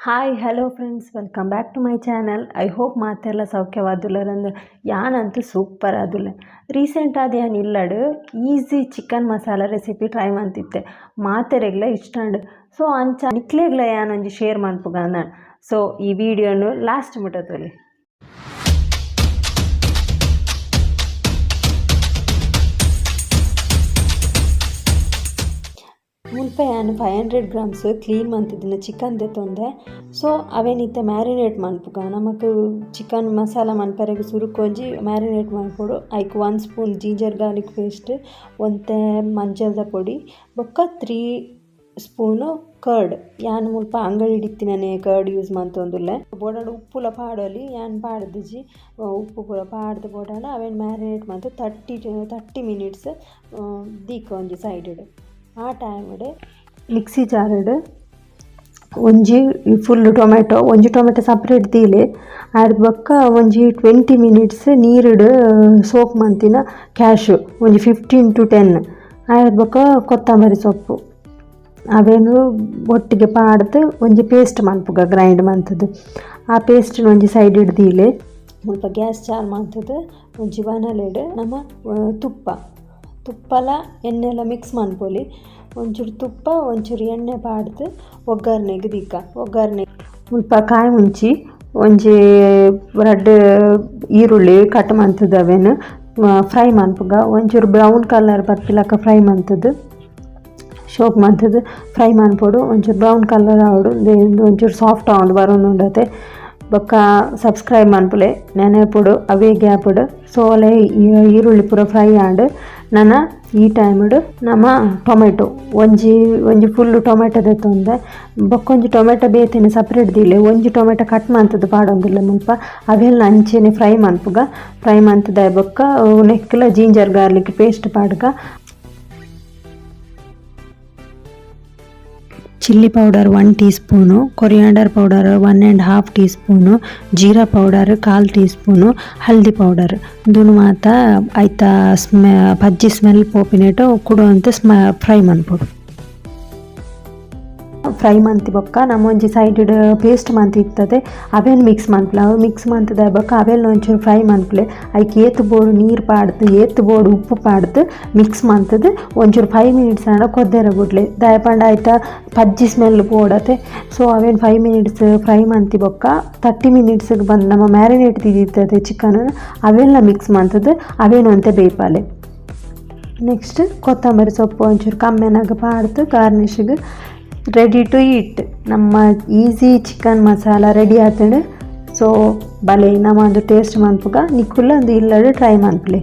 Hi hello friends, welcome back to my channel. I hope ಮಾತೆಲ್ಲ ಸೌಖ್ಯವಾದುಲ್ಲರಂದ್ರೆ ಯಾನಂತೂ super ಆದುಲ್ಲ. ರೀಸೆಂಟ್ ಆದ ಏನು ಇಲ್ಲಡು easy chicken masala recipe try ಮಾಡ್ತಿದ್ದೆ. ಮಾತೆರೆಗ್ಲ ಇಷ್ಟಂಡು. ಸೊ ಅಂಚ ನಿಕ್ಲೆಗ್ಲ ಯಾನೊಂಜಿ ಶೇರ್ ಮಾಡ್ಪುಗ ನಾನು. ಸೊ ಈ ವಿಡಿಯೋನು ಲಾಸ್ಟ್ ಮುಟ್ಟತ್ತೊಲಿ. ಮುಲ್ಪ ನಾನು 500 grams ಕ್ಲೀನ್ ಮಂತಿದ್ದಿನ ಚಿಕನ್ ದೆತ್ತೊಂದೆ. ಸೊ ಅವೇನಿತ್ತೆ ಮ್ಯಾರಿನೇಟ್ ಮನ್ಪುಗ ನಮಕ್ ಚಿಕನ್ ಮಸಾಲ ಮನ್ಪರೆಗ್ ಸುರುಕೊಂಜಿ ಮ್ಯಾರಿನೇಟ್ ಮನ್ಪೊಡು. ಐಕ್ 1 ಸ್ಪೂನ್ ಜಿಂಜರ್ ಗಾರ್ಲಿಕ್ ಪೇಸ್ಟ್, ಒಂತೆ ಮಂಜಲ್ದ ಪೊಡಿ, ಬೊಕ್ಕ 3 ಸ್ಪೂನು ಕರ್ಡ್. ಯಾನ್ ಮುಲ್ಪ ಅಂಗಡಿ ಇತ್ತಿನೇ ಕರ್ಡ್ ಯೂಸ್ ಮಂತೊಂದುಲ್ಲೆ. ಬೋಡಾಡು ಉಪ್ಪುಲ ಪಾಡೋಲಿ ಯಾನ್ ಪಾಡ್ದಿಜಿ ಉಪ್ಪು ಪೂರ ಪಾಡ್ದು ಬೋಡಾಡ ಅವೇನು ಮ್ಯಾರಿನೇಟ್ ಮಂತ್ 30 ಮಿನಿಟ್ಸ್ ದೀಕ ಒಂಜಿ ಸೈಡ್. ಆ ಟೈಮ್ಡ್ ಮಿಕ್ಸಿ ಜಾರ್ಡ್ ಒಂಜಿ ಫುಲ್ ಟೊಮೆಟೊ ಸಪ್ರೇಟ್ ದೀಲೆ ಆಡ್ ಬೊಕ್ಕ ಒಂಜಿ 20 ಮಿನಿಟ್ಸ್ ನೀರುಡ್ ಸೋಕ್ ಮಂತಿನ ಕ್ಯಾಶು ಒಂಜಿ 15 to 10 ಆಡ್ ಬೊಕ್ಕ ಕೊತ್ತಂಬರಿ ಸೊಪ್ಪು ಅವೇನು ಒಟ್ಟಿಗೆ ಪಾಡ್ದು ಒಂಜಿ ಪೇಸ್ಟ್ ಮನ್ಪುಗ ಗ್ರೈಂಡ್ ಮಂತದ್ದು. ಆ ಪೇಸ್ಟ್ ಒಂಜಿ ಸೈಡ್ ಇಡ್ದೀಲೆ ಮುಲ್ಪ ಗ್ಯಾಸ್ ಚಾರ್ ಮಂತದ್ದು. ಒಂಜಿ ಬಾಣಲೆಡ್ ನಮ್ಮ ತುಪ್ಪಲ ಎಣ್ಣೆಲ್ಲ ಮಿಕ್ಸ್ ಮನ್ಪೊಲಿ. ಒಂಚೂರು ತುಪ್ಪ ಒಂಚೂರು ಎಣ್ಣೆ ಪಾಡ್ದು ಒಗ್ಗರ್ನೆಗೆ ದಿಕ್ಕ. ಒಗ್ಗರ್ನೆ ಮುಲ್ಪ ಕಾಯಿ ಮುಂಚಿ ಒಂಜಿ 2 ಈರುಳ್ಳಿ ಕಟ್ ಮಂತದ್ದು ಅವೇನು ಫ್ರೈ ಮನ್ಪುಗ. ಒಂಚೂರು ಬ್ರೌನ್ ಕಲರ್ ಬರ್ಪಿಲಕ್ಕ ಫ್ರೈ ಮಂತದ್ದು ಶೋಕ್ ಮಂತದ್ದು ಫ್ರೈ ಮನ್ಪೊಡು. ಒಂಚೂರು ಬ್ರೌನ್ ಕಲರ್ ಆವಡು ಒಂಚೂರು ಸಾಫ್ಟ್ ಆವಡು ಬರೋನುಂಡತೆ. ಬೊಕ್ಕ ಸಬ್ಸ್ಕ್ರೈಬ್ ಮನ್ಪುಲೆ ನೆನೆಪುಡು ಅವೇ ಗ್ಯಾಪುಡು. ಸೊ ಅಲೆ ಈರುಳ್ಳಿ ಪೂರ ಫ್ರೈ ಆಂಡ್ ನನ್ನ ಈ ಟೈಮ್ಡ್ ನಮ್ಮ ಟೊಮೆಟೊ ಒಂಜಿ ಫುಲ್ಲು ಟೊಮೆಟೊ ದೆತ್ತೊಂದೆ. ಬೊಕ್ಕೊಂಜಿ ಟೊಮೆಟೊ ಬೇತೇನೆ ಸಪ್ರೇಟ್ ದೀಲೆ. ಒಂಜಿ ಟೊಮೆಟೊ ಕಟ್ ಮಂತದ್ದು ಪಾಡೊಂದಿಲ್ಲ ಮುಲ್ಪ ಅವೆಲ್ಲ ಅಂಚೆನೆ ಫ್ರೈ ಮನ್ಪುಗ. ಫ್ರೈ ಮಂತದ ಬೊಕ್ಕ ನೆಕ್ಲ ಜಿಂಜರ್ ಗಾರ್ಲಿಕ್ ಪೇಸ್ಟ್ ಪಾಡ್ಗ. Chilli powder 1 teaspoon, coriander powder 1.5 teaspoon, ಜೀರಾ ಪೌಡರ್ 1/4 ಟೀ ಸ್ಪೂನು, ಹಲ್ದಿ ಪೌಡರ್ ದುನು ಮಾತ ಐತ ಪಜ್ಜಿ ಸ್ಮೆಲ್ ಪೋಪಿನೇಟು ಕುಡುವಂತೆ ಫ್ರೈ ಮನ್ಪೊಡು. ಫ್ರೈ ಮಂತಿ ಬೊಕ್ಕ ನಮ್ಮ ಒಂಜಿ ಸೈಡ್ ಪೇಸ್ಟ್ ಮಂತ್ ಇರ್ತದೆ ಅವೇನು ಮಿಕ್ಸ್ ಮನ್ಪುಲೆ. ಅವು ಮಿಕ್ಸ್ ಮಂತದ ಬೊಕ್ಕ ಅವೆಲ್ಲ ಒಂಚೂರು ಫ್ರೈ ಮನ್ಪುಲೆ. ಐಕ್ ಏತ್ ಬೋಡು ನೀರು ಪಾಡ್ದು ಏತ್ ಬೋಡು ಉಪ್ಪು ಪಾಡ್ದು ಮಿಕ್ಸ್ ಮಂತದ್ದು ಒಂಚೂರು 5 ಮಿನಿಟ್ಸ್ ಆಂಡ ಕೊದ್ದೆರ ಬಿಡ್ಲೆ ದಯಪಂಡ ಆಯ್ತಾ ಪಜ್ಜಿ ಸ್ಮೆಲ್ ಬೋಡತೆ. ಸೊ ಅವೇನು 5 ಮಿನಿಟ್ಸ್ ಫ್ರೈ ಮಂತಿ ಬೊಕ್ಕ 30 ಮಿನಿಟ್ಸ್ಗೆ ಬಂದು ನಮ್ಮ ಮ್ಯಾರಿನೇಟ್ ತಿದ್ದಿರ್ತದೆ ಚಿಕನ್ ಅವೆಲ್ಲ ಮಿಕ್ಸ್ ಮಂತದ್ದು ಅವೇನು ಅಂತೆ ಬೇಯ್ಪಾಲೆ. ನೆಕ್ಸ್ಟ್ ಕೊತ್ತಂಬರಿ ಸೊಪ್ಪು ಒಂಚೂರು ಕಮ್ಮೆನಾಗ ಪಾಡ್ದು ಗಾರ್ನಿಷ್ಗೆ ರೆಡಿ ಟು ಈಟ್. ನಮ್ಮ ಈಸಿ ಚಿಕನ್ ಮಸಾಲ ರೆಡಿ ಆತಂಡು. ಸೊ ಬಲೆ ನಮ್ಮದು ಟೇಸ್ಟ್ ಮನ್ಪುಗ ನಿಕ್ಕುಲ್ಲ ಒಂದು ಇಲ್ಲಡು ಟ್ರೈ ಮನ್ಪುಲೆ.